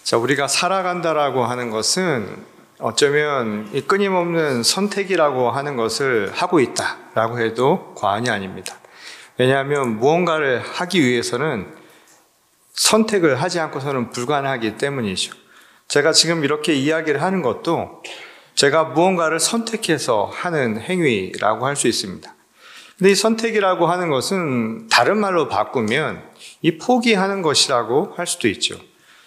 자, 우리가 살아간다라고 하는 것은 어쩌면 이 끊임없는 선택이라고 하는 것을 하고 있다라고 해도 과언이 아닙니다. 왜냐하면 무언가를 하기 위해서는 선택을 하지 않고서는 불가능하기 때문이죠. 제가 지금 이렇게 이야기를 하는 것도 제가 무언가를 선택해서 하는 행위라고 할 수 있습니다. 근데 이 선택이라고 하는 것은 다른 말로 바꾸면 이 포기하는 것이라고 할 수도 있죠.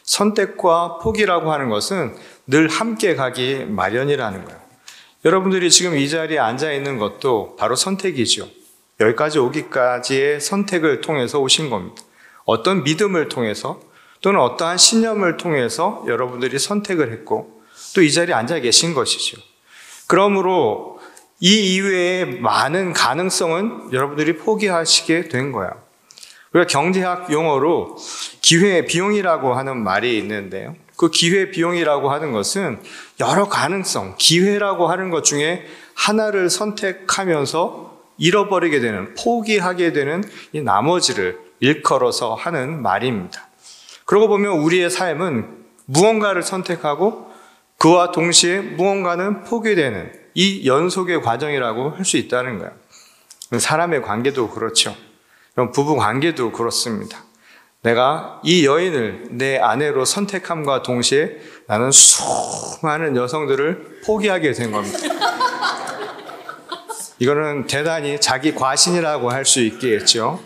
선택과 포기라고 하는 것은 늘 함께 가기 마련이라는 거예요. 여러분들이 지금 이 자리에 앉아 있는 것도 바로 선택이죠. 여기까지 오기까지의 선택을 통해서 오신 겁니다. 어떤 믿음을 통해서 또는 어떠한 신념을 통해서 여러분들이 선택을 했고 또 이 자리에 앉아 계신 것이죠. 그러므로 이 이외의 많은 가능성은 여러분들이 포기하시게 된 거야. 우리가 경제학 용어로 기회 비용이라고 하는 말이 있는데요. 그 기회 비용이라고 하는 것은 여러 가능성, 기회라고 하는 것 중에 하나를 선택하면서 잃어버리게 되는, 포기하게 되는 이 나머지를 일컬어서 하는 말입니다. 그러고 보면 우리의 삶은 무언가를 선택하고 그와 동시에 무언가는 포기되는 이 연속의 과정이라고 할 수 있다는 거예요. 사람의 관계도 그렇죠. 부부 관계도 그렇습니다. 내가 이 여인을 내 아내로 선택함과 동시에 나는 수많은 여성들을 포기하게 된 겁니다. 이거는 대단히 자기 과신이라고 할 수 있겠죠.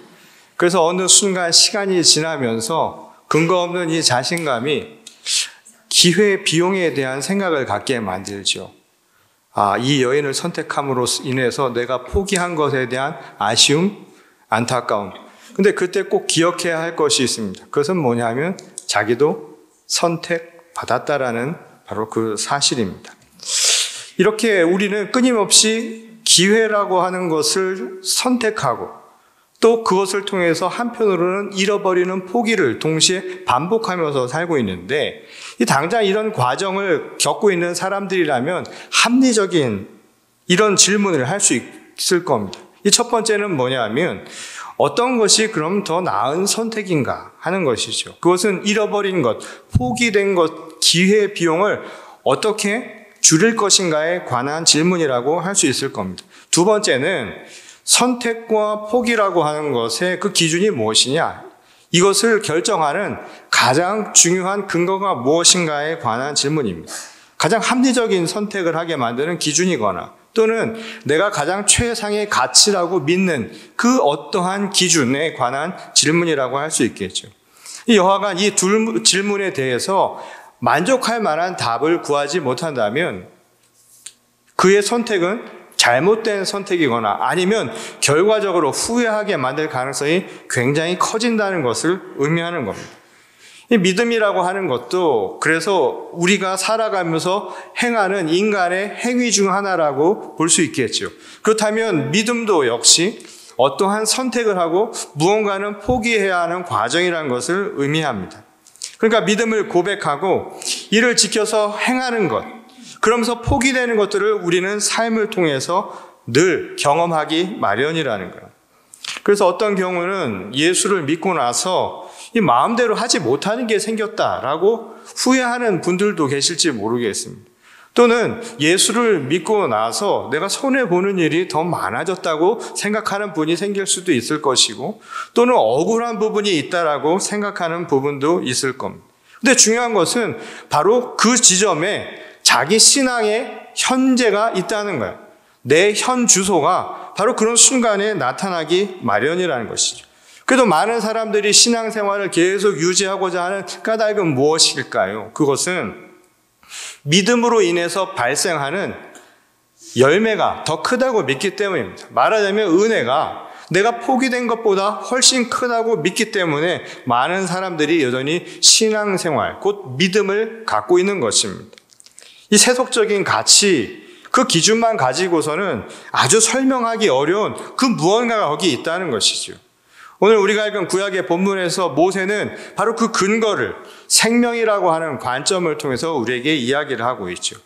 그래서 어느 순간 시간이 지나면서 근거 없는 이 자신감이 기회 비용에 대한 생각을 갖게 만들죠. 이 여인을 선택함으로 인해서 내가 포기한 것에 대한 아쉬움, 안타까움. 근데 그때 꼭 기억해야 할 것이 있습니다. 그것은 뭐냐면 자기도 선택받았다라는 바로 그 사실입니다. 이렇게 우리는 끊임없이 기회라고 하는 것을 선택하고 또 그것을 통해서 한편으로는 잃어버리는 포기를 동시에 반복하면서 살고 있는데 당장 이런 과정을 겪고 있는 사람들이라면 합리적인 이런 질문을 할 수 있을 겁니다. 이 첫 번째는 뭐냐면 어떤 것이 그럼 더 나은 선택인가 하는 것이죠. 그것은 잃어버린 것, 포기된 것, 기회 비용을 어떻게 줄일 것인가에 관한 질문이라고 할 수 있을 겁니다. 두 번째는 선택과 포기라고 하는 것의 그 기준이 무엇이냐? 이것을 결정하는 가장 중요한 근거가 무엇인가에 관한 질문입니다. 가장 합리적인 선택을 하게 만드는 기준이거나 또는 내가 가장 최상의 가치라고 믿는 그 어떠한 기준에 관한 질문이라고 할 수 있겠죠. 이 여하간 이 둘 질문에 대해서 만족할 만한 답을 구하지 못한다면 그의 선택은 잘못된 선택이거나 아니면 결과적으로 후회하게 만들 가능성이 굉장히 커진다는 것을 의미하는 겁니다. 이 믿음이라고 하는 것도 그래서 우리가 살아가면서 행하는 인간의 행위 중 하나라고 볼 수 있겠죠. 그렇다면 믿음도 역시 어떠한 선택을 하고 무언가는 포기해야 하는 과정이라는 것을 의미합니다. 그러니까 믿음을 고백하고 이를 지켜서 행하는 것, 그러면서 포기되는 것들을 우리는 삶을 통해서 늘 경험하기 마련이라는 거예요. 그래서 어떤 경우는 예수를 믿고 나서 이 마음대로 하지 못하는 게 생겼다라고 후회하는 분들도 계실지 모르겠습니다. 또는 예수를 믿고 나서 내가 손해보는 일이 더 많아졌다고 생각하는 분이 생길 수도 있을 것이고 또는 억울한 부분이 있다라고 생각하는 부분도 있을 겁니다. 근데 중요한 것은 바로 그 지점에 자기 신앙의 현재가 있다는 거예요. 내 현 주소가 바로 그런 순간에 나타나기 마련이라는 것이죠. 그래도 많은 사람들이 신앙생활을 계속 유지하고자 하는 까닭은 무엇일까요? 그것은 믿음으로 인해서 발생하는 열매가 더 크다고 믿기 때문입니다. 말하자면 은혜가 내가 포기된 것보다 훨씬 크다고 믿기 때문에 많은 사람들이 여전히 신앙생활, 곧 믿음을 갖고 있는 것입니다. 이 세속적인 가치, 그 기준만 가지고서는 아주 설명하기 어려운 그 무언가가 거기 있다는 것이죠. 오늘 우리가 읽은 구약의 본문에서 모세는 바로 그 근거를 생명이라고 하는 관점을 통해서 우리에게 이야기를 하고 있죠.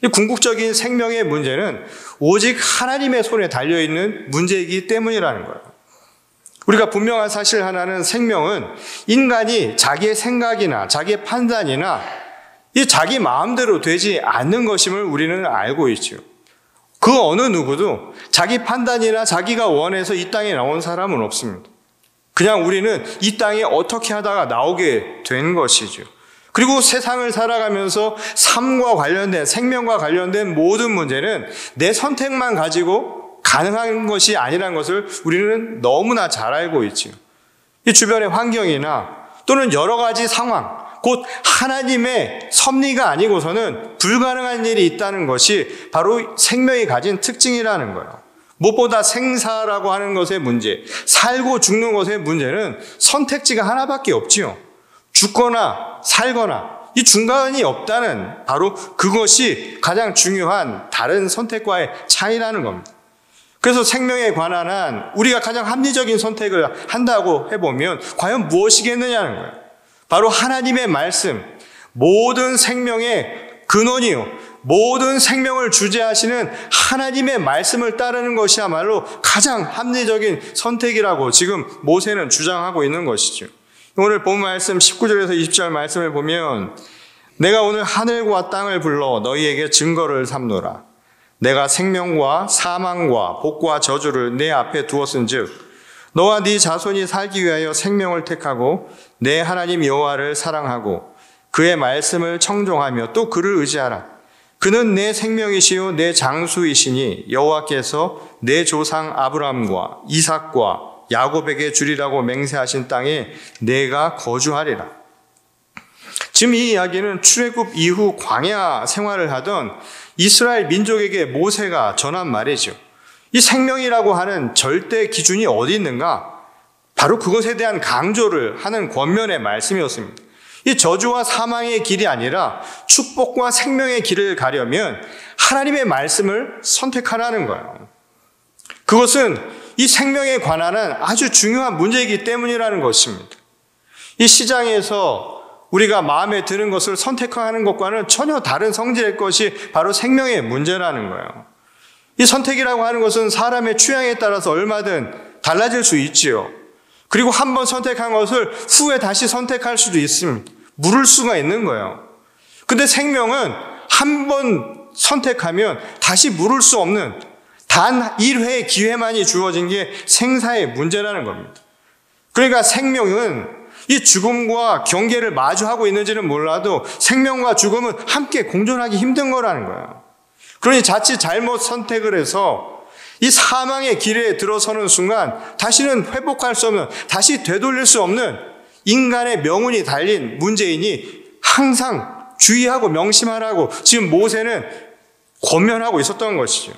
이 궁극적인 생명의 문제는 오직 하나님의 손에 달려있는 문제이기 때문이라는 거예요. 우리가 분명한 사실 하나는 생명은 인간이 자기의 생각이나 자기의 판단이나 자기 마음대로 되지 않는 것임을 우리는 알고 있죠. 그 어느 누구도 자기 판단이나 자기가 원해서 이 땅에 나온 사람은 없습니다. 그냥 우리는 이 땅에 어떻게 하다가 나오게 된 것이죠. 그리고 세상을 살아가면서 삶과 관련된, 생명과 관련된 모든 문제는 내 선택만 가지고 가능한 것이 아니라는 것을 우리는 너무나 잘 알고 있죠. 이 주변의 환경이나 또는 여러 가지 상황, 곧 하나님의 섭리가 아니고서는 불가능한 일이 있다는 것이 바로 생명이 가진 특징이라는 거예요. 무엇보다 생사라고 하는 것의 문제, 살고 죽는 것의 문제는 선택지가 하나밖에 없지요. 죽거나 살거나 이 중간이 없다는 바로 그것이 가장 중요한 다른 선택과의 차이라는 겁니다. 그래서 생명에 관한 한 우리가 가장 합리적인 선택을 한다고 해보면 과연 무엇이겠느냐는 거예요. 바로 하나님의 말씀, 모든 생명의 근원이요, 모든 생명을 주재하시는 하나님의 말씀을 따르는 것이야말로 가장 합리적인 선택이라고 지금 모세는 주장하고 있는 것이죠. 오늘 본 말씀 19절에서 20절 말씀을 보면 내가 오늘 하늘과 땅을 불러 너희에게 증거를 삼노라. 내가 생명과 사망과 복과 저주를 내 앞에 두었은즉 너와 네 자손이 살기 위하여 생명을 택하고 내 하나님 여호와를 사랑하고 그의 말씀을 청종하며 또 그를 의지하라. 그는 내 생명이시요 내 장수이시니 여호와께서 내 조상 아브라함과 이삭과 야곱에게 주리라고 맹세하신 땅에 내가 거주하리라. 지금 이 이야기는 출애굽 이후 광야 생활을 하던 이스라엘 민족에게 모세가 전한 말이죠. 이 생명이라고 하는 절대 기준이 어디 있는가? 바로 그것에 대한 강조를 하는 권면의 말씀이었습니다. 이 저주와 사망의 길이 아니라 축복과 생명의 길을 가려면 하나님의 말씀을 선택하라는 거예요. 그것은 이 생명에 관한 아주 중요한 문제이기 때문이라는 것입니다. 이 시장에서 우리가 마음에 드는 것을 선택하는 것과는 전혀 다른 성질의 것이 바로 생명의 문제라는 거예요. 이 선택이라고 하는 것은 사람의 취향에 따라서 얼마든 달라질 수 있지요. 그리고 한 번 선택한 것을 후에 다시 선택할 수도 있습니다. 물을 수가 있는 거예요. 근데 생명은 한 번 선택하면 다시 물을 수 없는 단 1회의 기회만이 주어진 게 생사의 문제라는 겁니다. 그러니까 생명은 이 죽음과 경계를 마주하고 있는지는 몰라도 생명과 죽음은 함께 공존하기 힘든 거라는 거예요. 그러니 자칫 잘못 선택을 해서 이 사망의 길에 들어서는 순간 다시는 회복할 수 없는, 다시 되돌릴 수 없는 인간의 명운이 달린 문제이니 항상 주의하고 명심하라고 지금 모세는 권면하고 있었던 것이죠.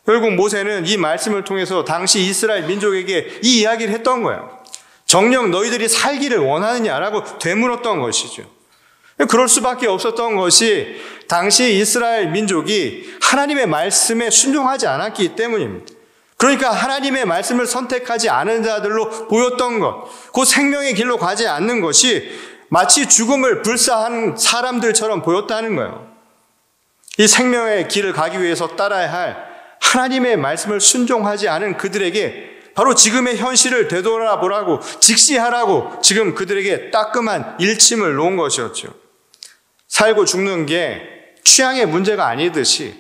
결국 모세는 이 말씀을 통해서 당시 이스라엘 민족에게 이 이야기를 했던 거예요. 정녕 너희들이 살기를 원하느냐라고 되물었던 것이죠. 그럴 수밖에 없었던 것이 당시 이스라엘 민족이 하나님의 말씀에 순종하지 않았기 때문입니다. 그러니까 하나님의 말씀을 선택하지 않은 자들로 보였던 것, 그 생명의 길로 가지 않는 것이 마치 죽음을 불사한 사람들처럼 보였다는 거예요. 이 생명의 길을 가기 위해서 따라야 할 하나님의 말씀을 순종하지 않은 그들에게 바로 지금의 현실을 되돌아보라고, 직시하라고 지금 그들에게 따끔한 일침을 놓은 것이었죠. 살고 죽는 게 취향의 문제가 아니듯이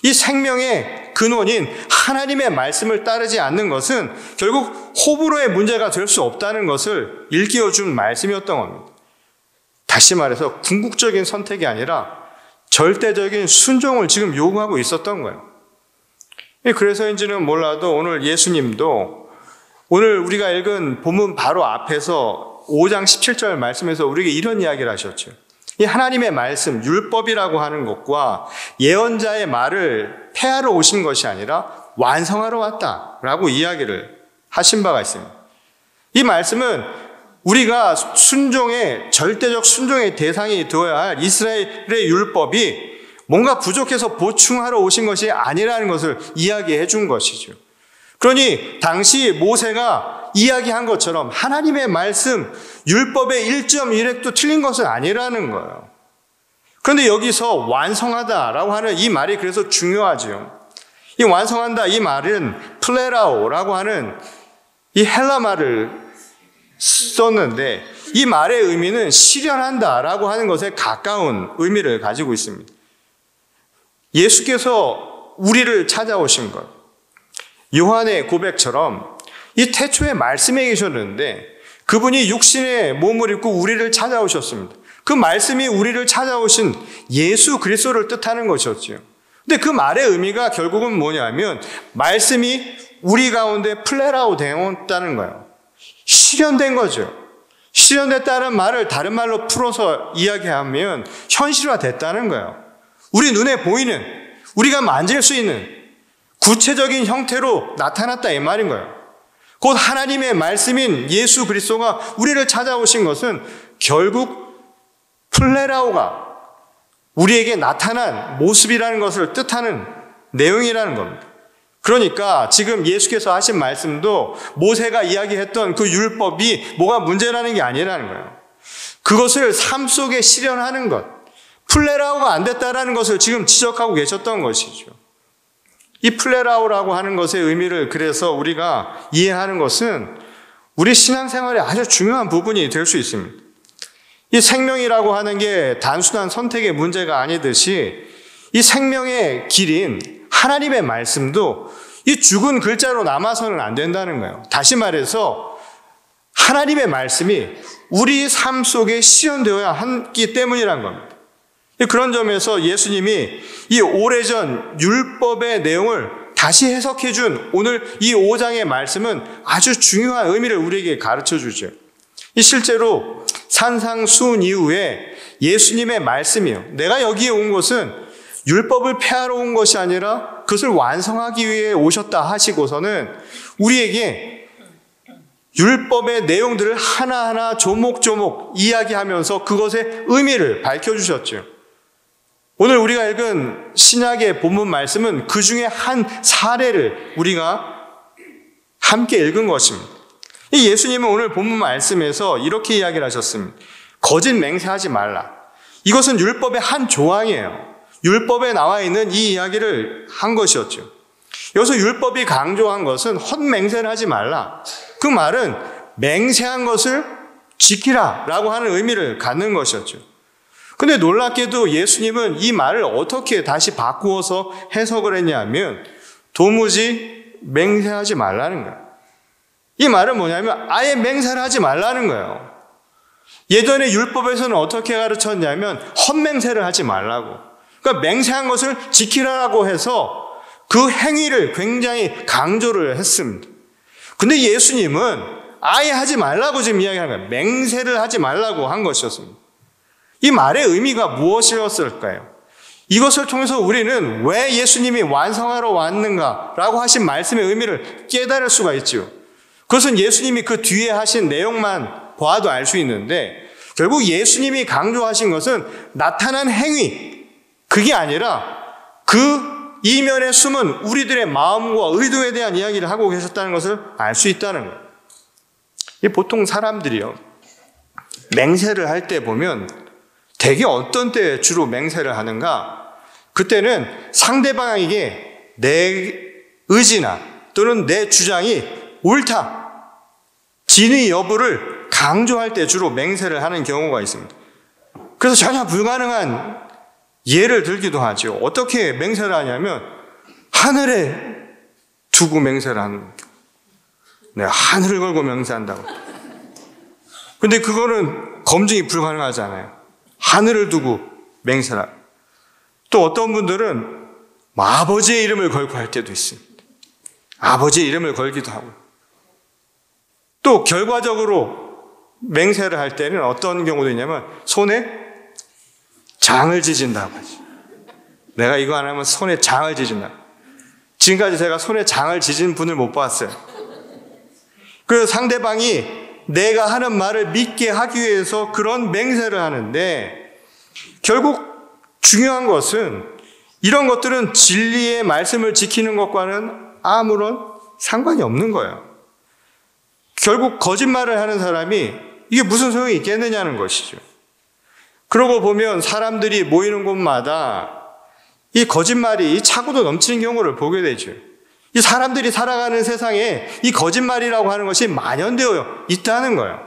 이 생명의 근원인 하나님의 말씀을 따르지 않는 것은 결국 호불호의 문제가 될 수 없다는 것을 일깨워준 말씀이었던 겁니다. 다시 말해서 궁극적인 선택이 아니라 절대적인 순종을 지금 요구하고 있었던 거예요. 그래서인지는 몰라도 오늘 예수님도 오늘 우리가 읽은 본문 바로 앞에서 5장 17절 말씀에서 우리에게 이런 이야기를 하셨죠. 이 하나님의 말씀, 율법이라고 하는 것과 예언자의 말을 폐하러 오신 것이 아니라 완성하러 왔다라고 이야기를 하신 바가 있습니다. 이 말씀은 우리가 순종의, 절대적 순종의 대상이 되어야 할 이스라엘의 율법이 뭔가 부족해서 보충하러 오신 것이 아니라는 것을 이야기해 준 것이죠. 그러니 당시 모세가 이야기한 것처럼 하나님의 말씀, 율법의 1.1획도 틀린 것은 아니라는 거예요. 그런데 여기서 완성하다라고 하는 이 말이 그래서 중요하죠. 이 완성한다 이 말은 플레라오라고 하는 이 헬라 말을 썼는데 이 말의 의미는 실현한다라고 하는 것에 가까운 의미를 가지고 있습니다. 예수께서 우리를 찾아오신 것, 요한의 고백처럼 이 태초에 말씀에 계셨는데 그분이 육신의 몸을 입고 우리를 찾아오셨습니다. 그 말씀이 우리를 찾아오신 예수 그리스도를 뜻하는 것이었죠. 근데 그 말의 의미가 결국은 뭐냐면 말씀이 우리 가운데 플레라오 되었다는 거예요. 실현된 거죠. 실현됐다는 말을 다른 말로 풀어서 이야기하면 현실화됐다는 거예요. 우리 눈에 보이는, 우리가 만질 수 있는 구체적인 형태로 나타났다 이 말인 거예요. 곧 하나님의 말씀인 예수 그리스도가 우리를 찾아오신 것은 결국 플레라오가 우리에게 나타난 모습이라는 것을 뜻하는 내용이라는 겁니다. 그러니까 지금 예수께서 하신 말씀도 모세가 이야기했던 그 율법이 뭐가 문제라는 게 아니라는 거예요. 그것을 삶 속에 실현하는 것, 플레라오가 안 됐다라는 것을 지금 지적하고 계셨던 것이죠. 이 플레라오라고 하는 것의 의미를 그래서 우리가 이해하는 것은 우리 신앙생활에 아주 중요한 부분이 될 수 있습니다. 이 생명이라고 하는 게 단순한 선택의 문제가 아니듯이 이 생명의 길인 하나님의 말씀도 이 죽은 글자로 남아서는 안 된다는 거예요. 다시 말해서 하나님의 말씀이 우리 삶 속에 실현되어야 하기 때문이란 겁니다. 그런 점에서 예수님이 이 오래전 율법의 내용을 다시 해석해 준 오늘 이 5장의 말씀은 아주 중요한 의미를 우리에게 가르쳐 주죠. 이 실제로 산상수훈 이후에 예수님의 말씀이요. 내가 여기에 온 것은 율법을 폐하러 온 것이 아니라 그것을 완성하기 위해 오셨다 하시고서는 우리에게 율법의 내용들을 하나하나 조목조목 이야기하면서 그것의 의미를 밝혀주셨죠. 오늘 우리가 읽은 신약의 본문 말씀은 그 중에 한 사례를 우리가 함께 읽은 것입니다. 이 예수님은 오늘 본문 말씀에서 이렇게 이야기를 하셨습니다. 거짓 맹세하지 말라. 이것은 율법의 한 조항이에요. 율법에 나와 있는 이 이야기를 한 것이었죠. 여기서 율법이 강조한 것은 헛맹세를 하지 말라. 그 말은 맹세한 것을 지키라 라고 하는 의미를 갖는 것이었죠. 근데 놀랍게도 예수님은 이 말을 어떻게 다시 바꾸어서 해석을 했냐면 도무지 맹세하지 말라는 거예요. 이 말은 뭐냐면 아예 맹세를 하지 말라는 거예요. 예전에 율법에서는 어떻게 가르쳤냐면 헛맹세를 하지 말라고. 그러니까 맹세한 것을 지키라고 해서 그 행위를 굉장히 강조를 했습니다. 근데 예수님은 아예 하지 말라고 지금 이야기하는 거예요. 맹세를 하지 말라고 한 것이었습니다. 이 말의 의미가 무엇이었을까요? 이것을 통해서 우리는 왜 예수님이 완성하러 왔는가라고 하신 말씀의 의미를 깨달을 수가 있죠. 그것은 예수님이 그 뒤에 하신 내용만 봐도 알 수 있는데 결국 예수님이 강조하신 것은 나타난 행위, 그게 아니라 그 이면에 숨은 우리들의 마음과 의도에 대한 이야기를 하고 계셨다는 것을 알 수 있다는 거예요. 보통 사람들이요, 맹세를 할 때 보면 대개 어떤 때 주로 맹세를 하는가? 그때는 상대방에게 내 의지나 또는 내 주장이 옳다, 진의 여부를 강조할 때 주로 맹세를 하는 경우가 있습니다. 그래서 전혀 불가능한 예를 들기도 하죠. 어떻게 맹세를 하냐면 하늘에 두고 맹세를 하는 거예요. 내가 하늘을 걸고 맹세한다고. 근데 그거는 검증이 불가능하잖아요. 하늘을 두고 맹세를 하고. 또 어떤 분들은 아버지의 이름을 걸고 할 때도 있습니다. 아버지의 이름을 걸기도 하고. 또 결과적으로 맹세를 할 때는 어떤 경우도 있냐면 손에 장을 지진다고 하죠. 내가 이거 안 하면 손에 장을 지진다. 지금까지 제가 손에 장을 지진 분을 못 봤어요. 그 상대방이 내가 하는 말을 믿게 하기 위해서 그런 맹세를 하는데 결국 중요한 것은 이런 것들은 진리의 말씀을 지키는 것과는 아무런 상관이 없는 거예요. 결국 거짓말을 하는 사람이 이게 무슨 소용이 있겠느냐는 것이죠. 그러고 보면 사람들이 모이는 곳마다 이 거짓말이 차고도 넘치는 경우를 보게 되죠. 이 사람들이 살아가는 세상에 이 거짓말이라고 하는 것이 만연되어 있다는 거예요.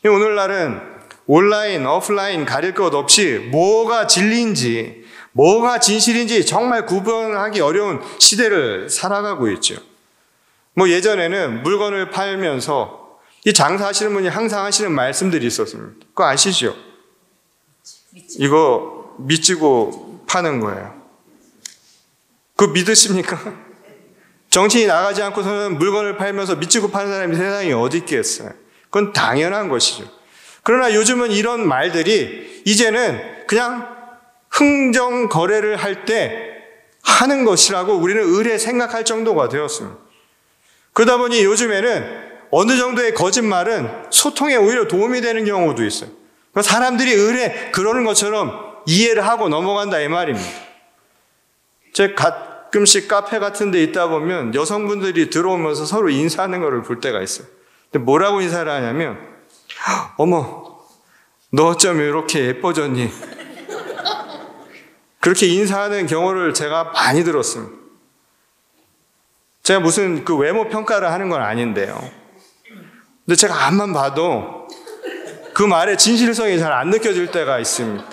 오늘날은 온라인, 오프라인 가릴 것 없이 뭐가 진리인지, 뭐가 진실인지 정말 구분하기 어려운 시대를 살아가고 있죠. 예전에는 물건을 팔면서 이 장사하시는 분이 항상 하시는 말씀들이 있었습니다. 그거 아시죠? 이거 미치고 파는 거예요. 그거 믿으십니까? 정신이 나가지 않고서는 물건을 팔면서 미치고 파는 사람이 세상에 어디 있겠어요? 그건 당연한 것이죠. 그러나 요즘은 이런 말들이 이제는 그냥 흥정 거래를 할 때 하는 것이라고 우리는 의뢰 생각할 정도가 되었습니다. 그러다 보니 요즘에는 어느 정도의 거짓말은 소통에 오히려 도움이 되는 경우도 있어요. 사람들이 의뢰 그러는 것처럼 이해를 하고 넘어간다 이 말입니다. 제가 가끔씩 카페 같은 데 있다 보면 여성분들이 들어오면서 서로 인사하는 것을 볼 때가 있어요. 근데 뭐라고 인사를 하냐면, 어머, 너 어쩜 이렇게 예뻐졌니? 그렇게 인사하는 경우를 제가 많이 들었습니다. 제가 무슨 그 외모 평가를 하는 건 아닌데요. 근데 제가 앞만 봐도 그 말의 진실성이 잘 안 느껴질 때가 있습니다.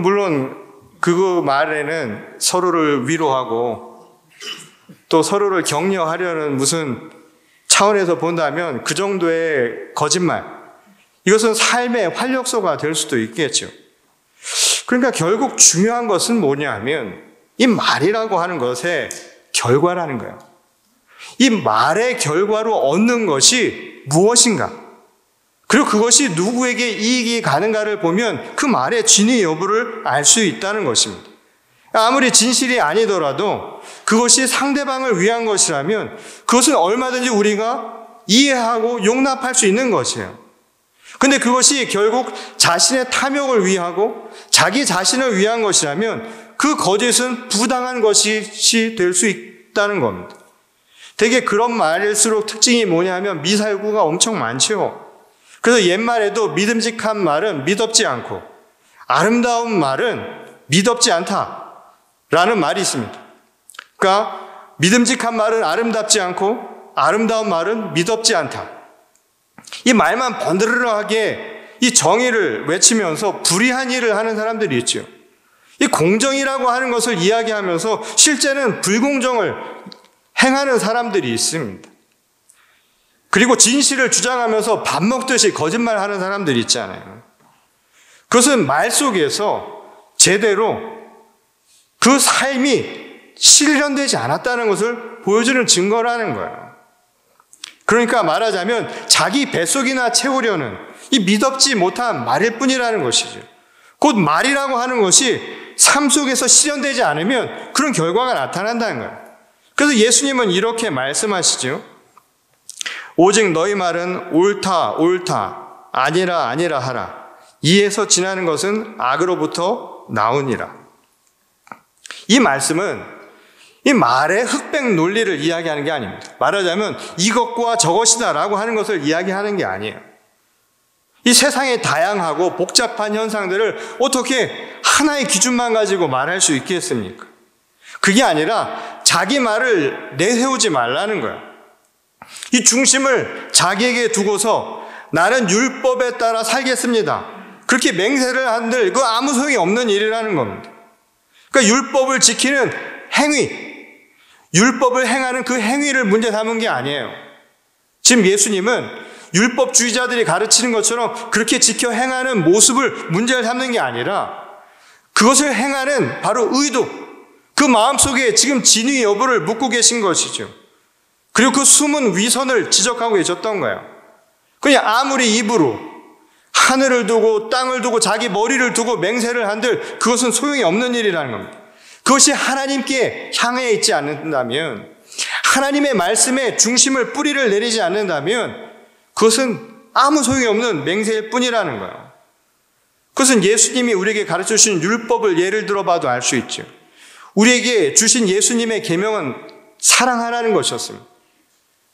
물론 그 말에는 서로를 위로하고 또 서로를 격려하려는 무슨 차원에서 본다면 그 정도의 거짓말, 이것은 삶의 활력소가 될 수도 있겠죠. 그러니까 결국 중요한 것은 뭐냐면 이 말이라고 하는 것의 결과라는 거예요. 이 말의 결과로 얻는 것이 무엇인가? 그리고 그것이 누구에게 이익이 가는가를 보면 그 말의 진위 여부를 알 수 있다는 것입니다. 아무리 진실이 아니더라도 그것이 상대방을 위한 것이라면 그것은 얼마든지 우리가 이해하고 용납할 수 있는 것이에요. 근데 그것이 결국 자신의 탐욕을 위하고 자기 자신을 위한 것이라면 그 거짓은 부당한 것이 될 수 있다는 겁니다. 되게 그런 말일수록 특징이 뭐냐면 미살구가 엄청 많죠. 그래서 옛말에도 믿음직한 말은 믿업지 않고 아름다운 말은 믿업지 않다라는 말이 있습니다. 그러니까 믿음직한 말은 아름답지 않고 아름다운 말은 믿업지 않다. 이 말만 번드르르하게 이 정의를 외치면서 불의한 일을 하는 사람들이 있죠. 이 공정이라고 하는 것을 이야기하면서 실제는 불공정을 행하는 사람들이 있습니다. 그리고 진실을 주장하면서 밥 먹듯이 거짓말하는 사람들이 있잖아요. 그것은 말 속에서 제대로 그 삶이 실현되지 않았다는 것을 보여주는 증거라는 거예요. 그러니까 말하자면 자기 뱃속이나 채우려는 이 믿업지 못한 말일 뿐이라는 것이죠. 곧 말이라고 하는 것이 삶 속에서 실현되지 않으면 그런 결과가 나타난다는 거예요. 그래서 예수님은 이렇게 말씀하시죠. 오직 너희 말은 옳다 옳다 아니라 아니라 하라. 이에서 지나는 것은 악으로부터 나오니라. 이 말씀은 이 말의 흑백 논리를 이야기하는 게 아닙니다. 말하자면 이것과 저것이다 라고 하는 것을 이야기하는 게 아니에요. 이 세상의 다양하고 복잡한 현상들을 어떻게 하나의 기준만 가지고 말할 수 있겠습니까? 그게 아니라 자기 말을 내세우지 말라는 거예요. 이 중심을 자기에게 두고서 나는 율법에 따라 살겠습니다. 그렇게 맹세를 한들 그거 아무 소용이 없는 일이라는 겁니다. 그러니까 율법을 지키는 행위, 율법을 행하는 그 행위를 문제 삼은 게 아니에요. 지금 예수님은 율법주의자들이 가르치는 것처럼 그렇게 지켜 행하는 모습을 문제를 삼는 게 아니라 그것을 행하는 바로 의도, 그 마음속에 지금 진위 여부를 묻고 계신 것이죠. 그리고 그 숨은 위선을 지적하고 계셨던 거예요. 그냥 아무리 입으로 하늘을 두고 땅을 두고 자기 머리를 두고 맹세를 한들 그것은 소용이 없는 일이라는 겁니다. 그것이 하나님께 향해 있지 않는다면, 하나님의 말씀에 중심을 뿌리를 내리지 않는다면 그것은 아무 소용이 없는 맹세일 뿐이라는 거예요. 그것은 예수님이 우리에게 가르쳐 주신 율법을 예를 들어봐도 알 수 있죠. 우리에게 주신 예수님의 계명은 사랑하라는 것이었습니다.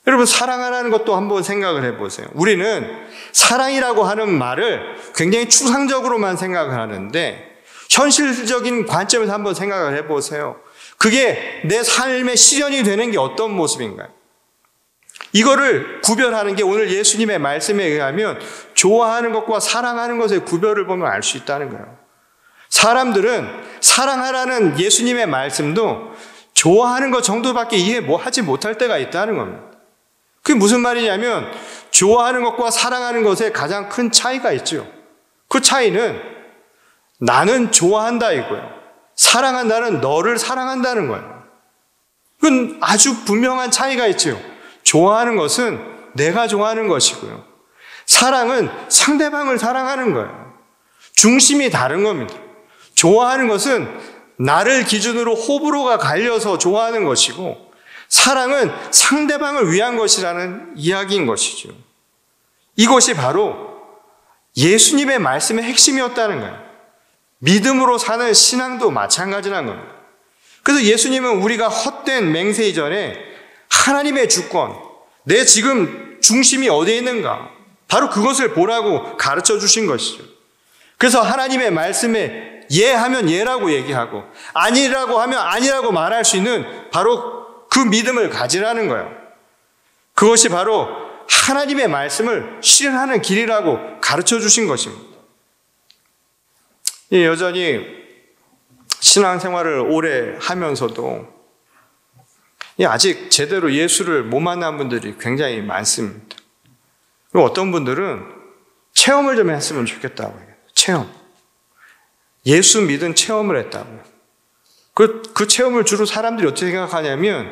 여러분, 사랑하라는 것도 한번 생각을 해보세요. 우리는 사랑이라고 하는 말을 굉장히 추상적으로만 생각을 하는데 현실적인 관점에서 한번 생각을 해보세요. 그게 내 삶의 실현이 되는 게 어떤 모습인가요? 이거를 구별하는 게 오늘 예수님의 말씀에 의하면 좋아하는 것과 사랑하는 것의 구별을 보면 알 수 있다는 거예요. 사람들은 사랑하라는 예수님의 말씀도 좋아하는 것 정도밖에 하지 못할 때가 있다는 겁니다. 그게 무슨 말이냐면 좋아하는 것과 사랑하는 것에 가장 큰 차이가 있죠. 그 차이는 나는 좋아한다 이거예요. 사랑한다는 너를 사랑한다는 거예요. 그건 아주 분명한 차이가 있죠. 좋아하는 것은 내가 좋아하는 것이고요. 사랑은 상대방을 사랑하는 거예요. 중심이 다른 겁니다. 좋아하는 것은 나를 기준으로 호불호가 갈려서 좋아하는 것이고, 사랑은 상대방을 위한 것이라는 이야기인 것이죠. 이것이 바로 예수님의 말씀의 핵심이었다는 거예요. 믿음으로 사는 신앙도 마찬가지라는 겁니다. 그래서 예수님은 우리가 헛된 맹세 이전에 하나님의 주권, 내 지금 중심이 어디에 있는가, 바로 그것을 보라고 가르쳐 주신 것이죠. 그래서 하나님의 말씀에 예 하면 예라고 얘기하고 아니라고 하면 아니라고 말할 수 있는 바로 그 믿음을 가지라는 거예요. 그것이 바로 하나님의 말씀을 실현하는 길이라고 가르쳐 주신 것입니다. 여전히 신앙생활을 오래 하면서도 아직 제대로 예수를 못 만난 분들이 굉장히 많습니다. 그리고 어떤 분들은 체험을 좀 했으면 좋겠다고 해요. 체험. 예수 믿은 체험을 했다고요. 그 체험을 주로 사람들이 어떻게 생각하냐면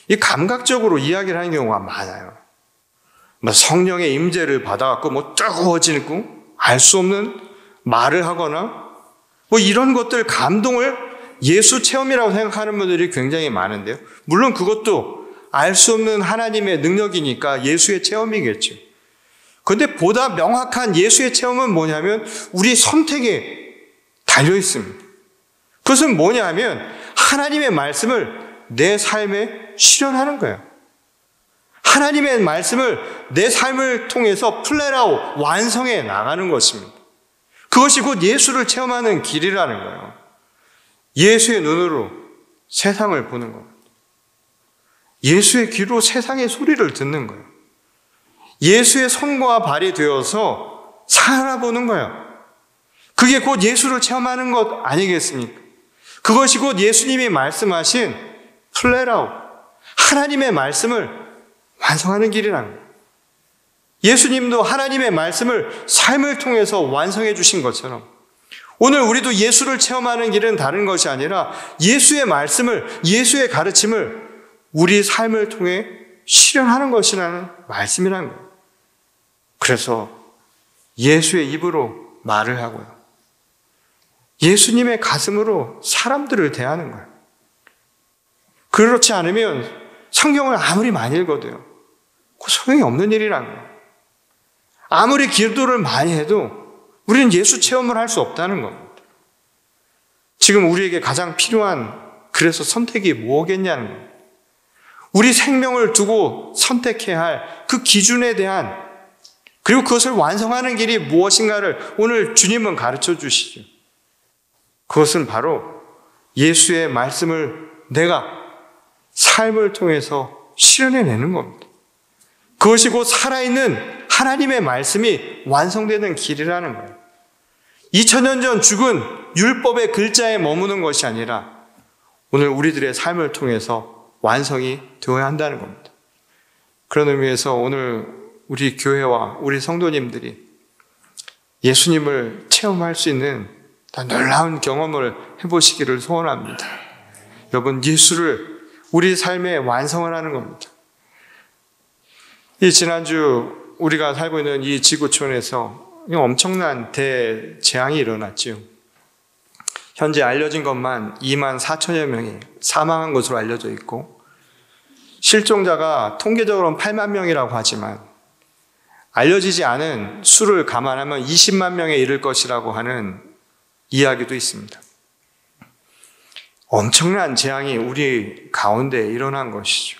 이 감각적으로 이야기를 하는 경우가 많아요. 성령의 임재를 받아갖고 뜨거워지고 알 수 없는 말을 하거나 이런 것들 감동을 예수 체험이라고 생각하는 분들이 굉장히 많은데요. 물론 그것도 알 수 없는 하나님의 능력이니까 예수의 체험이겠죠. 그런데 보다 명확한 예수의 체험은 뭐냐면 우리 선택에 달려 있습니다. 그것은 뭐냐면 하나님의 말씀을 내 삶에 실현하는 거예요. 하나님의 말씀을 내 삶을 통해서 플레라오 완성해 나가는 것입니다. 그것이 곧 예수를 체험하는 길이라는 거예요. 예수의 눈으로 세상을 보는 겁니다. 예수의 귀로 세상의 소리를 듣는 거예요. 예수의 손과 발이 되어서 살아보는 거예요. 그게 곧 예수를 체험하는 것 아니겠습니까? 그것이 곧 예수님이 말씀하신 플레라오, 하나님의 말씀을 완성하는 길이라는 거예요. 예수님도 하나님의 말씀을 삶을 통해서 완성해 주신 것처럼 오늘 우리도 예수를 체험하는 길은 다른 것이 아니라 예수의 말씀을, 예수의 가르침을 우리 삶을 통해 실현하는 것이라는 말씀이라는 거예요. 그래서 예수의 입으로 말을 하고요. 예수님의 가슴으로 사람들을 대하는 거예요. 그렇지 않으면 성경을 아무리 많이 읽어도요, 그 소용이 없는 일이라는 거예요. 아무리 기도를 많이 해도 우리는 예수 체험을 할 수 없다는 겁니다. 지금 우리에게 가장 필요한 그래서 선택이 뭐겠냐는 거예요. 우리 생명을 두고 선택해야 할 그 기준에 대한 그리고 그것을 완성하는 길이 무엇인가를 오늘 주님은 가르쳐 주시죠. 그것은 바로 예수의 말씀을 내가 삶을 통해서 실현해내는 겁니다. 그것이 곧 살아있는 하나님의 말씀이 완성되는 길이라는 거예요. 2000년 전 죽은 율법의 글자에 머무는 것이 아니라 오늘 우리들의 삶을 통해서 완성이 되어야 한다는 겁니다. 그런 의미에서 오늘 우리 교회와 우리 성도님들이 예수님을 체험할 수 있는 놀라운 경험을 해보시기를 소원합니다. 여러분, 예수를 우리 삶에 완성을 하는 겁니다. 이 지난주 우리가 살고 있는 이 지구촌에서 엄청난 대재앙이 일어났죠. 현재 알려진 것만 2만 4천여 명이 사망한 것으로 알려져 있고 실종자가 통계적으로는 8만 명이라고 하지만 알려지지 않은 수를 감안하면 20만 명에 이를 것이라고 하는 이야기도 있습니다. 엄청난 재앙이 우리 가운데 일어난 것이죠.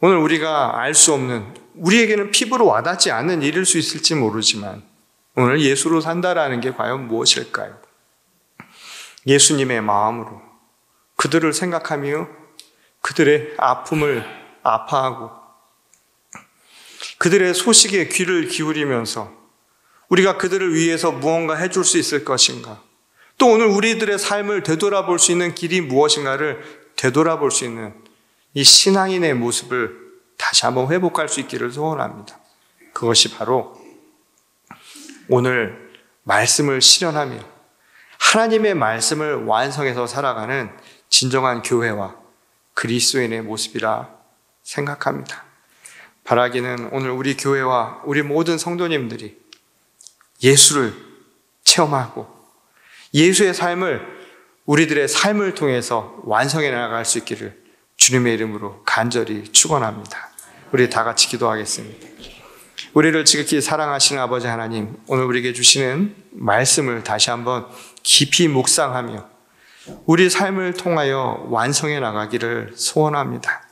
오늘 우리가 알 수 없는, 우리에게는 피부로 와닿지 않는 일일 수 있을지 모르지만 오늘 예수로 산다라는 게 과연 무엇일까요? 예수님의 마음으로 그들을 생각하며 그들의 아픔을 아파하고 그들의 소식에 귀를 기울이면서 우리가 그들을 위해서 무언가 해줄 수 있을 것인가, 또 오늘 우리들의 삶을 되돌아볼 수 있는 길이 무엇인가를 되돌아볼 수 있는 이 신앙인의 모습을 다시 한번 회복할 수 있기를 소원합니다. 그것이 바로 오늘 말씀을 실현하며 하나님의 말씀을 완성해서 살아가는 진정한 교회와 그리스도인의 모습이라 생각합니다. 바라기는 오늘 우리 교회와 우리 모든 성도님들이 예수를 체험하고 예수의 삶을 우리들의 삶을 통해서 완성해 나갈 수 있기를 주님의 이름으로 간절히 축원합니다. 우리 다 같이 기도하겠습니다. 우리를 지극히 사랑하시는 아버지 하나님, 오늘 우리에게 주시는 말씀을 다시 한번 깊이 묵상하며 우리 삶을 통하여 완성해 나가기를 소원합니다.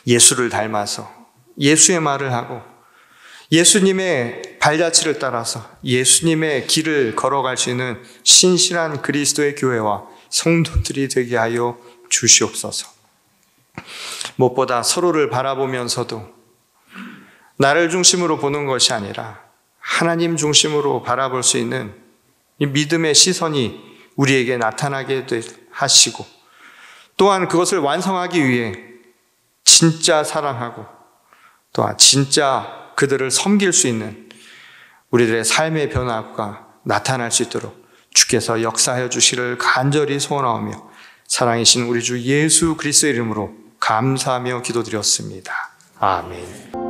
예수를 닮아서 예수의 말을 하고 예수님의 발자취를 따라서 예수님의 길을 걸어갈 수 있는 신실한 그리스도의 교회와 성도들이 되게 하여 주시옵소서. 무엇보다 서로를 바라보면서도 나를 중심으로 보는 것이 아니라 하나님 중심으로 바라볼 수 있는 이 믿음의 시선이 우리에게 나타나게 하시고, 또한 그것을 완성하기 위해 진짜 사랑하고 또한 진짜 그들을 섬길 수 있는 우리들의 삶의 변화가 나타날 수 있도록 주께서 역사하여 주시기를 간절히 소원하오며 사랑이신 우리 주 예수 그리스도의 이름으로 감사하며 기도드렸습니다. 아멘.